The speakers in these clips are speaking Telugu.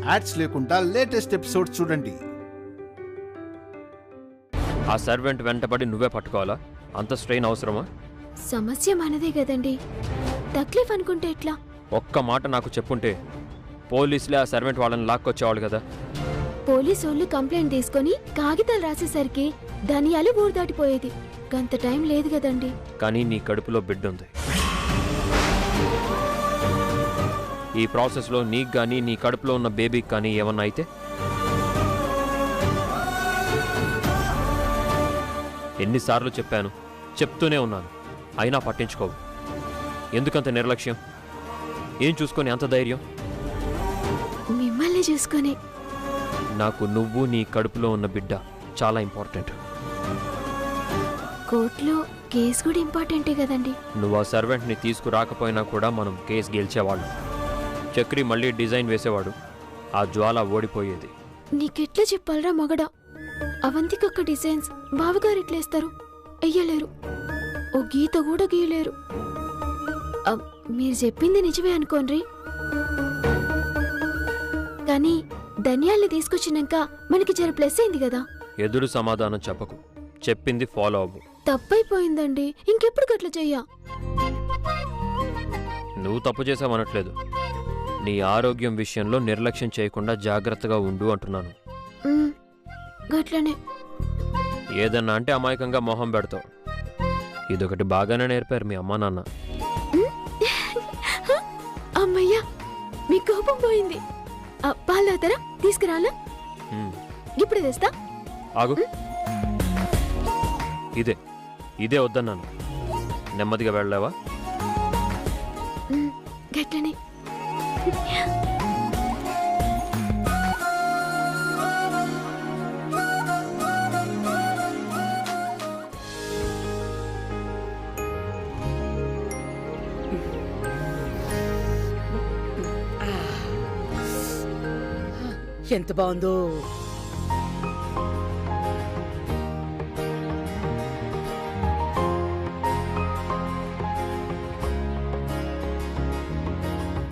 యాడ్స్ లేకుండా లేటెస్ట్ ఎపిసోడ్స్ చూడండి. ఆ సర్వెంట్ వెంటబడి నువ్వే పట్టుకోవాలా? అంత స్ట్రెయిన్ అవసరమా? సమస్య మనదే కదండి, తక్లీఫ్ అనుకుంటే ఎట్లా? ఒక్క మాట నాకు చెప్పుంటే పోలీసులే ఆ సర్వెంట్ వాళ్ళని లాక్కొచ్చేవాళ్ళు కదా. పోలీసు వాళ్ళు కంప్లైంట్ తీసుకొని కాగితాలు రాసేసరికి ధనియాలు ఊరు దాటిపోయేది. గంత టైం లేదు కదండి. కానీ నీ కడుపులో బిడ్డ ఉంది. ఈ ప్రాసెస్లో నీకు కానీ నీ కడుపులో ఉన్న బేబీకి కానీ ఏమన్నా అయితే ఎన్నిసార్లు చెప్పాను, చెప్తూనే ఉన్నాను, అయినా పట్టించుకోవు. ఎందుకంత నిర్లక్ష్యం? ఏం చూసుకొని అంత ధైర్యం? మిమ్మల్ని చూసుకొని. నాకు నువ్వు నీ కడుపులో ఉన్న బిడ్డ చాలా ఇంపార్టెంట్. కోర్టులో కేసు కూడా ఇంపార్టెంటే కదండి. నువ్వు ఆ సర్వెంట్ని తీసుకురాకపోయినా కూడా మనం కేసు గెలిచేవాళ్ళం. చక్రి మళ్ళీ డిజైన్ వేసేవాడు, ఆ జ్వాల ఓడిపోయేది. నీకెట్లా చెప్పాలరా మగడా? అవంతికక్క డిజైన్స్ బావగారు ఎట్లేస్తారు? ఎయ్యలేరు, ఓ గీత కూడా గీయలేరు. మీరు చెప్పింది నిజమే అనుకోండి, కానీ ధన్యాల్ని తీసుకొచ్చినాక మనకి జర ప్లస్ అయింది కదా. ఎదురు సమాధానం చెప్పకు, చెప్పింది ఫాలో అవ్వు. తప్పైపోయిందండి, ఇంకెప్పుడు గట్ల చెయ్యా. నువ్వు తప్పు చేసావనట్లేదు, నీ ఆరోగ్యం విషయంలో నిర్లక్ష్యం చేయకుండా జాగ్రత్తగా ఉండు అంటున్నాను. గట్లనే. ఏదన్నా అంటే అమాయకంగా మొహం పెడతావు. ఇదొకటి బాగానే నేర్పారు మీ అమ్మా నాన్న. అమ్మయ్యా, మీ కోపం పోయింది. పాలాతరా తీసుకురాలా? ఇప్పుడే తెస్తా. ఆగు, ఇదే వద్దన్నాను. నెమ్మదిగా వెళ్ళావా? గట్లనే. ఎంత బాగుందో.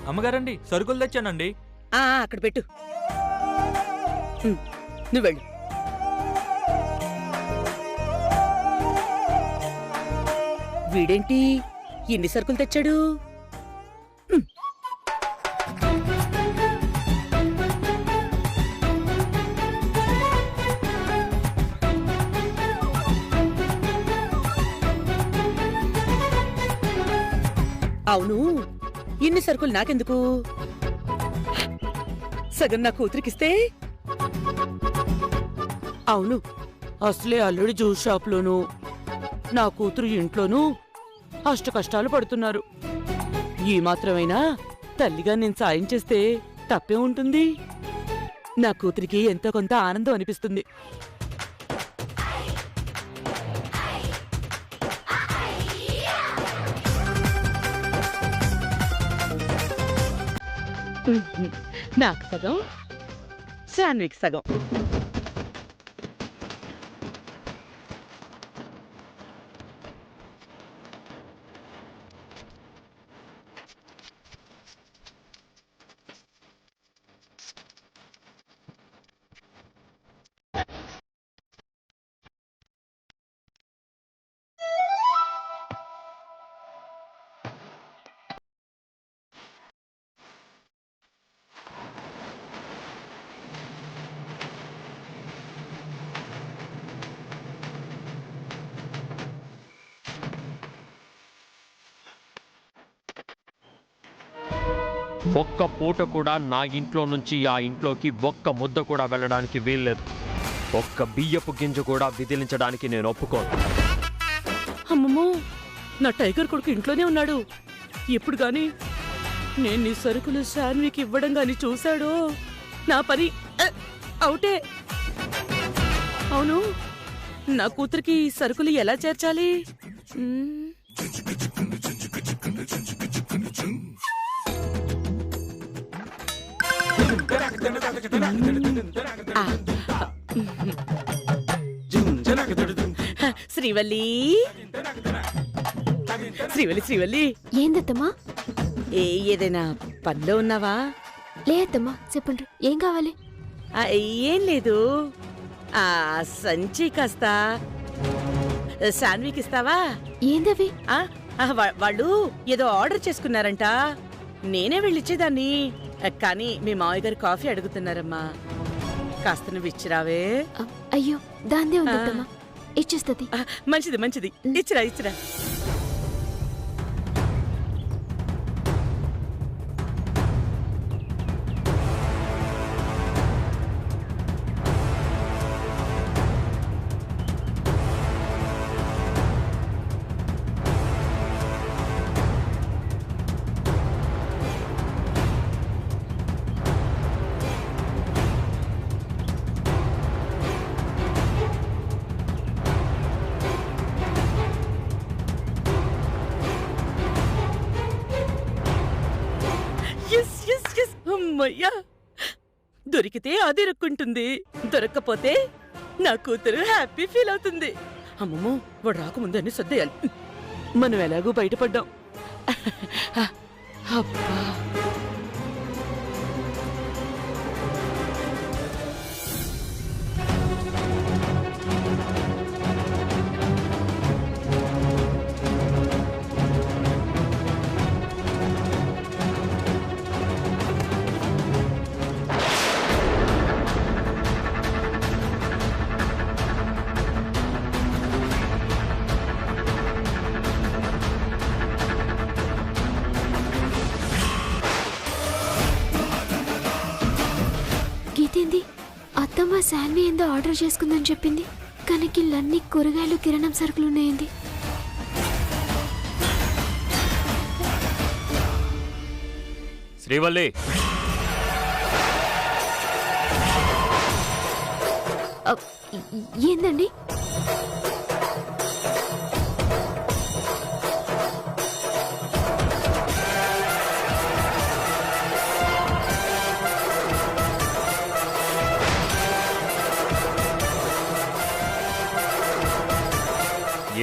అమ్మగారండి, సరుకులు తెచ్చానండి. అక్కడ పెట్టు, నువ్వు వెళ్ళు. వీడేంటి ఎన్ని సరుకులు తెచ్చాడు? అవును, ఇన్ని సరుకులు నాకెందుకు? సగం నా కూతురికిస్తే. అవును, అసలే అల్లుడి జ్యూస్ షాప్లోనూ నా కూతురు ఇంట్లోనూ అష్ట కష్టాలు పడుతున్నారు. ఈ మాత్రమైనా తల్లిగా నేను సాయం చేస్తే తప్పే ఉంటుంది. నా కూతురికి ఎంతో కొంత ఆనందం అనిపిస్తుంది. నాకు సగం, శాన్విక్ సగం. ఒక్క పూట కూడా నా ఇంట్లో నుంచి ఆ ఇంట్లోకి ఒక్క ముద్ద కూడా వెళ్ళడానికి వీల్లేదు. ఒక్క బియ్యపు గింజ కూడా విదిలించడానికి నేను ఒప్పుకోను. అమ్మమ్మో, నా టైగర్ కొడుకు ఇంట్లోనే ఉన్నాడు. ఎప్పుడు గాని నేను నీ సరుకులు శాన్వికి ఇవ్వడం గాని చూశాడో నా పని అవుటే. అవును, నా కూతురికి సరుకులు ఎలా చేర్చాలి? శ్రీవల్లి, శ్రీవల్లి, శ్రీవల్లి. ఏందత్తమ్మా? ఏదైనా పనిలో ఉన్నావా? లేదమ్మా చెప్పండి ఏం కావాలి? ఏం లేదు. ఆ సంచి కాస్త శాన్వికి ఇస్తావా? ఏందవి? వాళ్ళు ఏదో ఆర్డర్ చేసుకున్నారంట. నేనే వెళ్ళిచ్చేదాన్ని, కానీ మీ మావయ్య గారు కాఫీ అడుగుతున్నారమ్మా. కాస్త నువ్వు ఇచ్చిరావే. అయ్యో దాందే ఉందమ్మా, ఇచ్చేస్తుంది. మంచిది మంచిది, ఇచ్చిరా ఇచ్చిరా. అమ్మయ్యా, దొరికితే అది ఇరుక్కుంటుంది, దొరక్కపోతే నా కూతురు హ్యాపీ ఫీల్ అవుతుంది. అమ్మమ్మో, వాడు రాకముందు అన్ని సర్దేయాలి. మనం ఎలాగూ బయటపడ్డాం. అబ్బా, గీతేంది? అత్తమ్మ శాన్వి ఏందో ఆర్డర్ చేసుకుందని చెప్పింది, కానీ కిళ్ళన్నీ కూరగాయలు కిరాణం సరుకులు ఉన్నాయండి. శ్రీవల్లి, ఏందండి?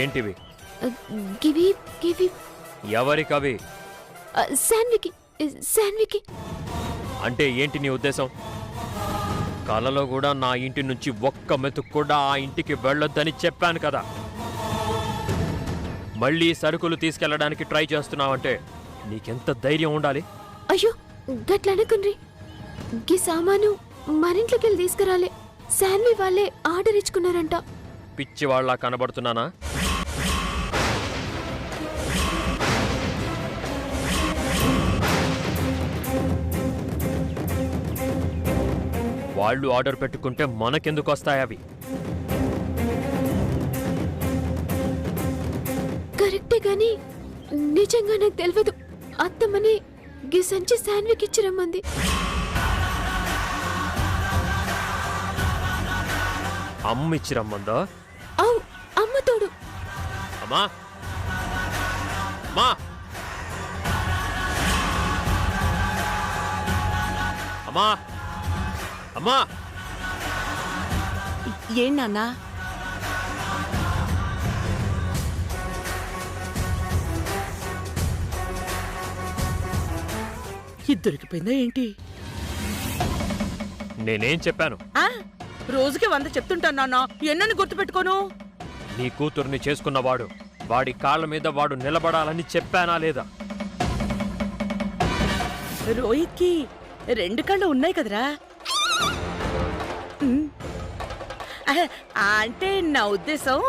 ఏంటివి? గివి గివి ఎవరికవి? శాన్వికి. శాన్వికి అంటే ఏంటి నీ ఉద్దేశం? కలలో కూడా నా ఇంటి నుంచి ఒక్క మెతుకు కూడా ఆ ఇంటికి వెళ్ళొద్దని చెప్పాను కదా. మళ్ళీ సరుకులు తీసుకెళ్లడానికి ట్రై చేస్తున్నావంటే నీకెంత ధైర్యం ఉండాలి? అయ్యో గట్లనుకుండ్రి, గీ సామాను మరింట్లోకి వెళ్ళి తీసుకురాలే. శాన్వి వాళ్ళే ఆర్డర్ ఇచ్చుకున్నారంట. పిచ్చివాళ్లా కనబడుతున్నానా? వాళ్ళు ఆర్డర్ పెట్టుకుంటే మనకెందుకు వస్తాయి అవి? కరెక్టే గాని నిజంగా నాకు తెలియదు. అత్తమ్మని గీ సంచి శాన్వికి ఇచ్చిరమ్మంది. అమ్మ ఇచ్చిరమ్మందా? అవు అమ్మ తోడు. అమ్మా, అమ్మా, అమ్మా, అమ్మా. ఏం నాన్నా? ఇది దొరికిపోయిందా ఏంటి? నేనేం చెప్పాను? రోజుకి 100 చెప్తుంటాను నాన్న, ఎన్నని గుర్తుపెట్టుకోను. నీ కూతుర్ని చేసుకున్నవాడు వాడి కాళ్ళ మీద వాడు నిలబడాలని చెప్పానా లేదా? రోహిత్కి 2 కళ్ళు ఉన్నాయి కదరా. అంటే నా ఉద్దేశం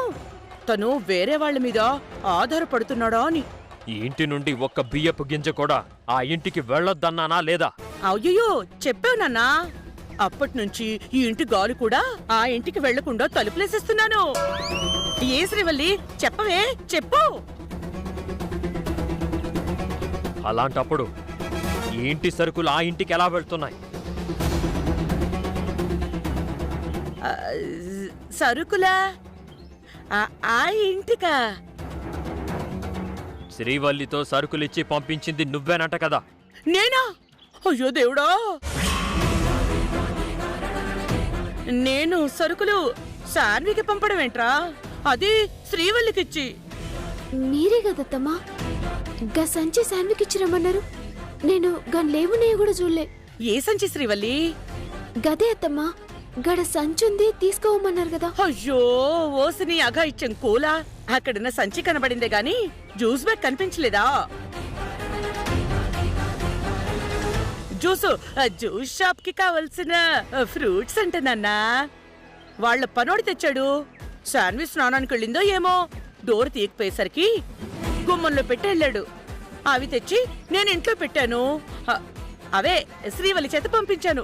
తను వేరే వాళ్ళ మీద ఆధారపడుతున్నాడా అని. ఈ ఇంటి నుండి ఒక్క బియ్యపు గింజ కూడా ఆ ఇంటికి వెళ్ళొద్దన్నానా లేదా? అయ్యో చెప్పావు నాన్నా. అప్పటినుంచి ఈ ఇంటి గాలి కూడా ఆ ఇంటికి వెళ్లకుండా తలుపులేసేస్తున్నాను. ఏ శ్రీవల్లి, చెప్పవే, చెప్పు. అలాంటప్పుడు ఈ ఇంటి సరుకులు ఆ ఇంటికి ఎలా వెళ్తున్నాయి? సరుకులా? ఆ ఇంటికా? శ్రీవల్లితో సరుకులిచ్చి పంపించింది నువ్వేనంట కదా? నేనా? అయ్యో దేవుడా, నేను సరుకులు శాన్వికి పంపడం ఏంట్రా? అది శ్రీవల్లికిచ్చి. మీరే కదత్తమ్మా గా సంచి శాన్వికి ఇచ్చిరమ్మన్నారు. నేను గన్ లేవున్నాయో కూడా చూడలే. ఏ సంచి శ్రీవల్లి? గదే అత్తమ్మా, గడ సంచుంది తీసుకోమన్నారు కదా. అయ్యో ఓసిని అగా ఇచ్చాం కూలా. అక్కడున్న సంచి కనబడిందే గాని జ్యూస్ బ్యాగ్ కనిపించలేదా? జ్యూస్ షాప్ కి కావలసిన ఫ్రూట్స్ అంటే నాన్న వాళ్ళ పనోడి తెచ్చాడు. శాండ్విచ్ స్నానానికి వెళ్ళిందో ఏమో, డోర్ తీయకపోయేసరికి గుమ్మంలో పెట్టి వెళ్ళాడు. అవి తెచ్చి నేను ఇంట్లో పెట్టాను. అవే శ్రీవల్లి చేత పంపించాను.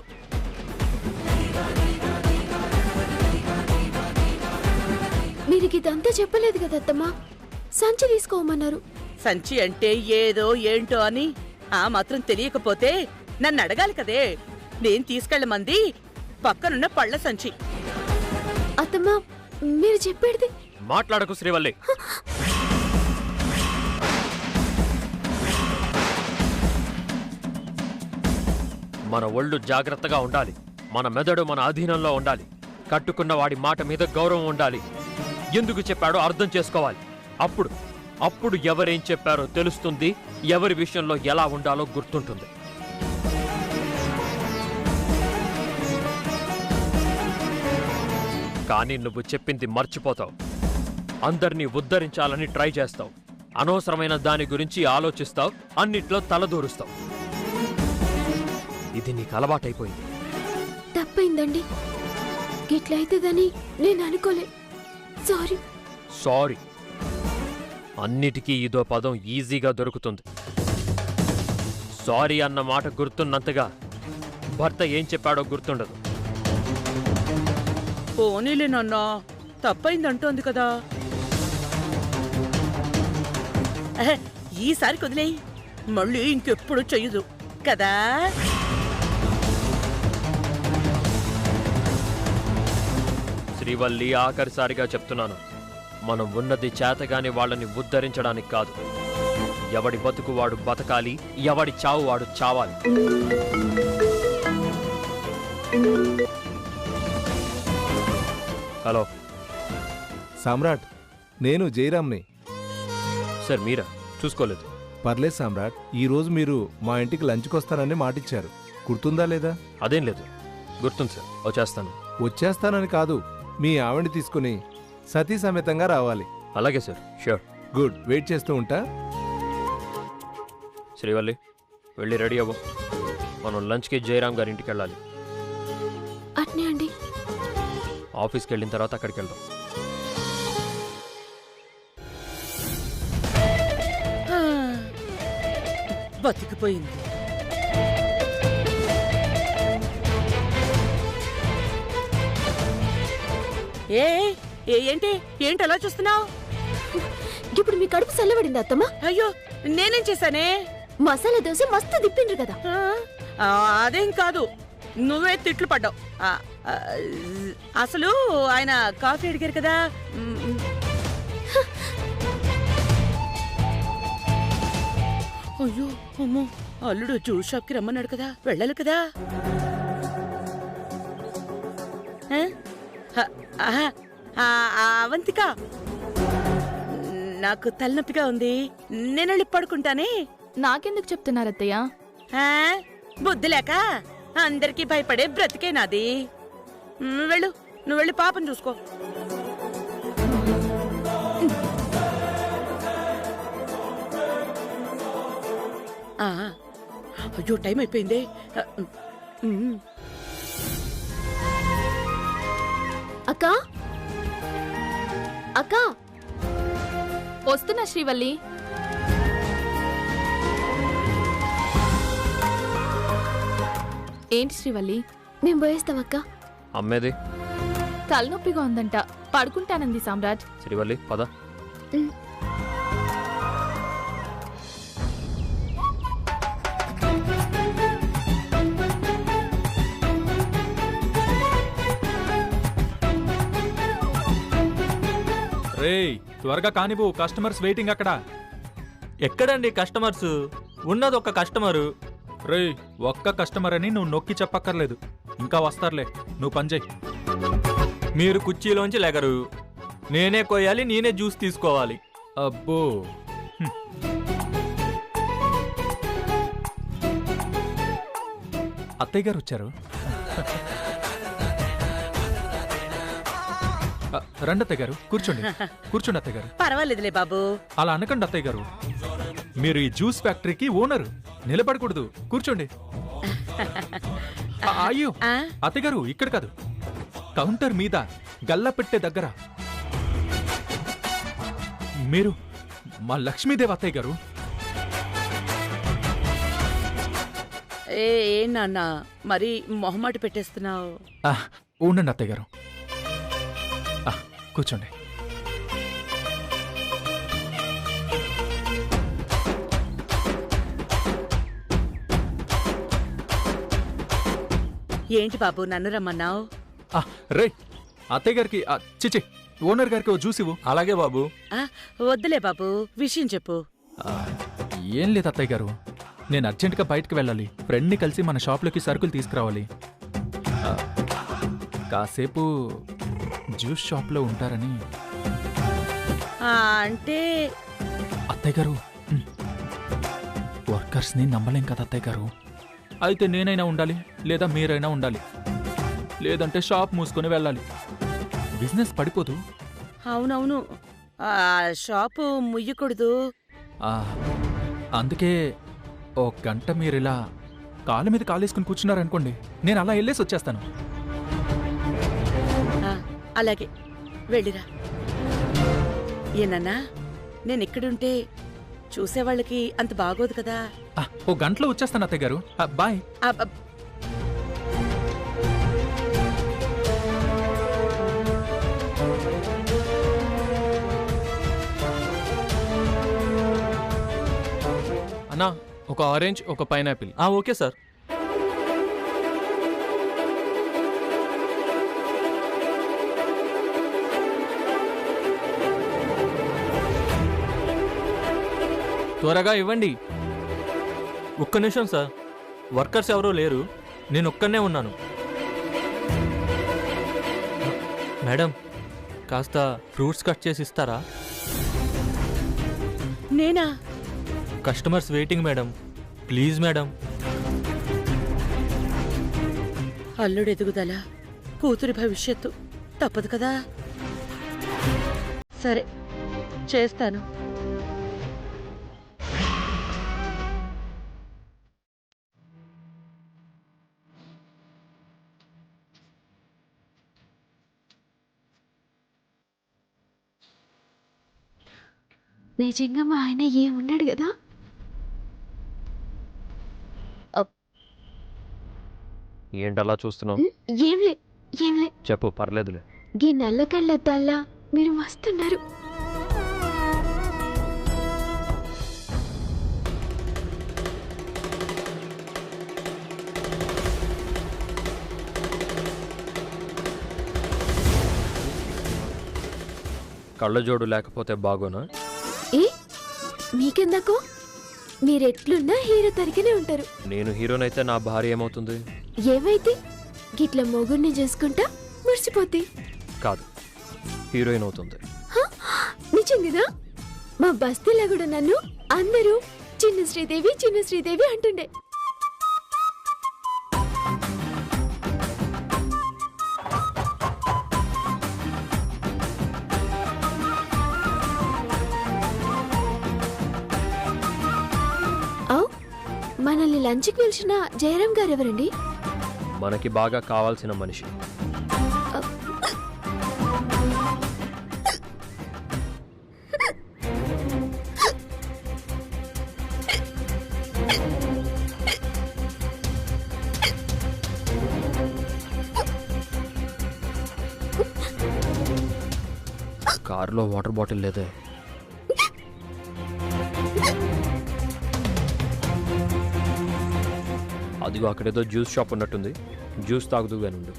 మీరు ఇదంతా చెప్పలేదు కదా అత్తమ్మా, సంచి తీసుకోమన్నారు. సంచి అంటే ఏదో ఏంటో అని ఆ మాత్రం తెలియకపోతే నన్ను అడగాలి కదే. నేను తీసుకెళ్ళమంది పక్కనున్న పళ్ళ సంచి. అత్తమ్మా మీరు చెప్పేది. మాట్లాడకు శ్రీవల్లి. మన ఒళ్ళు జాగ్రత్తగా ఉండాలి. మన మెదడు మన అధీనంలో ఉండాలి. కట్టుకున్న వాడి మాట మీద గౌరవం ఉండాలి. ఎందుకు చెప్పాడో అర్థం చేసుకోవాలి. అప్పుడు ఎవరేం చెప్పారో తెలుస్తుంది. ఎవరి విషయంలో ఎలా ఉండాలో గుర్తుంటుంది. కానీ నువ్వు చెప్పింది మర్చిపోతావు. అందర్నీ ఉద్ధరించాలని ట్రై చేస్తావు. అనవసరమైన దాని గురించి ఆలోచిస్తావు. అన్నిట్లో తలదూరుస్తావు. ఇది నీకు అలవాటైపోయింది. తప్పైందండి, గిట్లయితేదని నేను అనుకోలే. సారీ. సారీ అన్నిటికీ ఇదో పదం ఈజీగా దొరుకుతుంది. సారీ అన్న మాట గుర్తున్నంతగా భర్త ఏం చెప్పాడో గుర్తుండదు. పోనీలే నాన్న, తప్పైందంటోంది కదా. ఈసారి కుదిలేయి, మళ్ళీ ఇంకెప్పుడు చెయ్యదు కదా. శ్రీవల్లి, ఆఖరిసారిగా చెప్తున్నాను, మనం ఉన్నది చేతగాని వాళ్ళని ఉద్ధరించడానికి కాదు. ఎవడి బతుకు వాడు బతకాలి, ఎవడి చావు వాడు చావాలి. హలో సామ్రాట్, నేను జయరామ్ని. సార్, మీరా? చూసుకోలేదు. పర్లేదు సామ్రాట్, ఈరోజు మీరు మా ఇంటికి లంచ్కి వస్తానని మాటిచ్చారు, గుర్తుందా లేదా? అదేం లేదు, గుర్తుంది సార్. వచ్చేస్తాను. వచ్చేస్తానని కాదు, మీ ఆవిడ తీసుకుని సతీ సమేతంగా రావాలి. అలాగే సార్, ష్యూర్. గుడ్, వెయిట్ చేస్తూ ఉంటా. శ్రీవల్లి, వెళ్ళి రెడీ అవ్వు. మనం లంచ్కి జయరామ్ గారి ఇంటికి వెళ్ళాలి. అట్నే అండి. ఆఫీస్కి వెళ్ళిన తర్వాత అక్కడికి వెళ్దాం. బతికిపోయింది. ఏంటి అలా చూస్తున్నావు? ఇప్పుడు మీ కడుపు చల్లబడింది అత్తమ్మా? అయ్యో, నేనేం చేశానే? మసాలా దోశ మస్తు తిప్పిండ్రు కదా. అదేం కాదు, నువ్వే తిట్లు పడ్డావు. అసలు ఆయన కాఫీ అడిగారు కదా. అయ్యో అమ్మో, అల్లుడు జ్యూస్ షాప్కి రమ్మన్నాడు కదా, వెళ్ళాలి కదా. అవంతిక, నాకు తలనొప్పిగా ఉంది, నేను వెళ్ళి పడుకుంటానే. నాకెందుకు చెప్తున్నారత్తయ్య? బుద్ధి లేక అందరికీ భయపడే బ్రతికే నాది. వెళ్ళు, నువ్వు వెళ్ళి పాపను చూసుకో. అయ్యో, టైం అయిపోయింది. అక్కా, అక్కా, వస్తున్నా శ్రీవల్లి. ఏంటి శ్రీవల్లి? మేము పోయేస్తాం అక్క. అమ్మేది తలనొప్పిగా ఉందంట, పడుకుంటానంది సామ్రాట్. శ్రీవల్లి, పద. రేయ్, త్వరగా కానివ్వు, కస్టమర్స్ వెయిటింగ్ అక్కడ. ఎక్కడండి కస్టమర్స్? ఉన్నది ఒక్క కస్టమరు. రేయ్, ఒక్క కస్టమర్ అని నువ్వు నొక్కి చెప్పక్కర్లేదు, ఇంకా వస్తారులే, నువ్వు పని చెయ్యి. మీరు కుర్చీలోంచి లెగరు, నేనే కోయాలి, నేనే జ్యూస్ తీసుకోవాలి. అబ్బో, ఆ అత్తయ్య గారు వచ్చారు. రండి అత్తయ్య గారు, కూర్చోండి. కూర్చోండి అత్తయ్య గారు. పర్వాలేదులే బాబు. అలా అనకండి అత్తయ్య గారు, మీరు ఈ జ్యూస్ ఫ్యాక్టరీకి ఓనరు, నిలబడకూడదు. కూర్చోండి. అయ్యో అత్తయ్య గారు, ఇక్కడ కాదు, కౌంటర్ మీద గల్లా పెట్టే దగ్గర. మీరు మా లక్ష్మీదేవి అత్తయ్య గారు. ఏ నాన్న మరి మొహమాట పెట్టేస్తున్నావు? ఉండండి అత్తయ్య గారు, కూర్చోండి. ఏంటి బాబు నన్ను రమ్మన్నావు? రే అత్తయ్య గారికి, చిచి ఓనర్ గారికి ఓ జ్యూస్ ఇవ్వు. అలాగే బాబు. వద్దులే బాబు, విషయం చెప్పు. ఏం లేదు అత్తయ్య గారు, నేను అర్జెంటుగా బయటకు వెళ్ళాలి. ఫ్రెండ్ని కలిసి మన షాప్లోకి సరుకులు తీసుకురావాలి. కాసేపు జ్యూస్ షాప్లో ఉంటారని. అంటే అత్తయ్య గారు, వర్కర్స్ని నమ్మలేం కదా అత్తయ్య గారు. అయితే నేనైనా ఉండాలి, లేదా మీరైనా ఉండాలి, లేదంటే షాప్ మూసుకొని వెళ్ళాలి. బిజినెస్ పడిపోదు. అవునవును, షాపు ముయ్యకూడదు. అందుకే ఓ గంట మీరిలా కాళ్ళ మీద కాలేసుకుని కూర్చున్నారనుకోండి, నేను అలా వెళ్ళేసి వచ్చేస్తాను. అలాగే వెళ్ళిరా. ఏనన్నా నేను ఇక్కడుంటే చూసేవాళ్ళకి అంత బాగోదు కదా. ఓ గంటలో వచ్చేస్తాను అత్తయ్య గారు. బాయ్. అన్నా, ఒక ఆరెంజ్, ఒక పైనాపిల్. Okay sir. త్వరగా ఇవ్వండి. ఒక్క నిమిషం సార్, వర్కర్స్ ఎవరూ లేరు, నేను ఒక్కనే ఉన్నాను. మేడం, కాస్త ఫ్రూట్స్ కట్ చేసి ఇస్తారా? నేనా? Customers waiting madam, please madam. అల్లుడు ఎదుగుదల, కూతురి భవిష్యత్తు తప్పదు కదా. సరే చేస్తాను. నిజంగా మా ఆయన ఏమున్నాడు కదా. ఏంటలా చూస్తున్నావు? ఏంలే చెప్పు, పర్లేదులే. గీ నల్ల కళ్ళద్దాల్లా మీరు మస్తున్నారు. కళ్ళజోడు లేకపోతే బాగోనా? ఏ మీకెందాకో? మీరెట్లున్నా హీరో తరిగినే ఉంటారు. నేను హీరోనైతే నా భార్య ఏమవుతుంది? ఏమైతే గిట్ల మొగుడిని చేసుకుంటా మురిసిపోతే? కాదు, హీరోయిన్ అవుతుంది. నిజంగా మా బస్తీలో కూడా నన్ను అందరూ చిన్న శ్రీదేవి అంటుండే. మనల్ని లంచ్కి పిలిచిన జయరాం గారు ఎవరండి? మనకి బాగా కావాల్సిన మనిషి. కారులో వాటర్ బాటిల్ లేదే. అదిగో అక్కడేదో జ్యూస్ షాప్ ఉన్నట్టుంది, జ్యూస్ తాగుతూగానే ఉండు.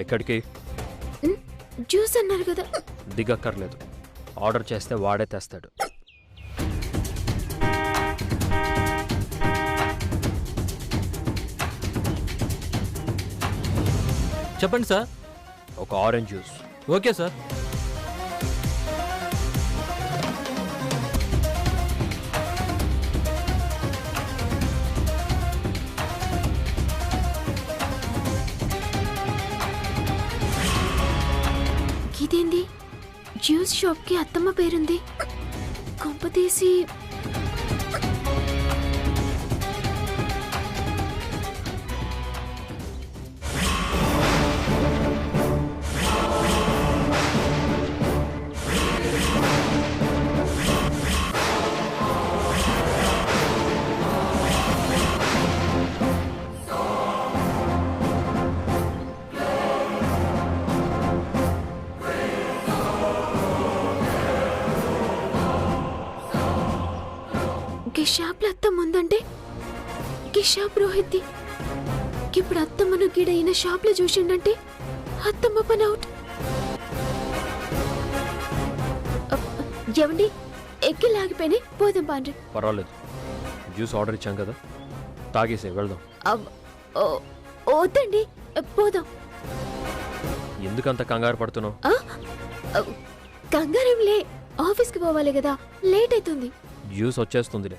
ఎక్కడికి? జ్యూస్ అన్నారు కదా. దిగక్కర్లేదు, ఆర్డర్ చేస్తే వాడే తెస్తాడు. చెప్పండి సార్. ఒక ఆరెంజ్ జ్యూస్. Okay sir. ఇదేంది జ్యూస్ షాప్ కి అత్తమ్మ పేరుంది. కొంప తీసి ఈ షాప్లో అత్తమ్మ ఉందంటే ఈ షాప్ రోహిత్ది. ఇప్పుడు అత్తమ్మను గీడైన షాప్లో చూసిండంటే అత్తమ్మ పని అవుట్. ఎవండి ఎక్కి లాగిపోయినాయి, పోదాం పాండ్రి. పర్వాలేదు, జ్యూస్ ఆర్డర్ ఇచ్చాం కదా, తాగేసే వెళ్దాం. వద్దండి, పోదాం. ఎందుకంత కంగారు పడుతున్నావు? కంగారేం లే, ఆఫీస్కి పోవాలి కదా, లేట్ అవుతుంది. జ్యూస్ వచ్చేస్తుందిలే.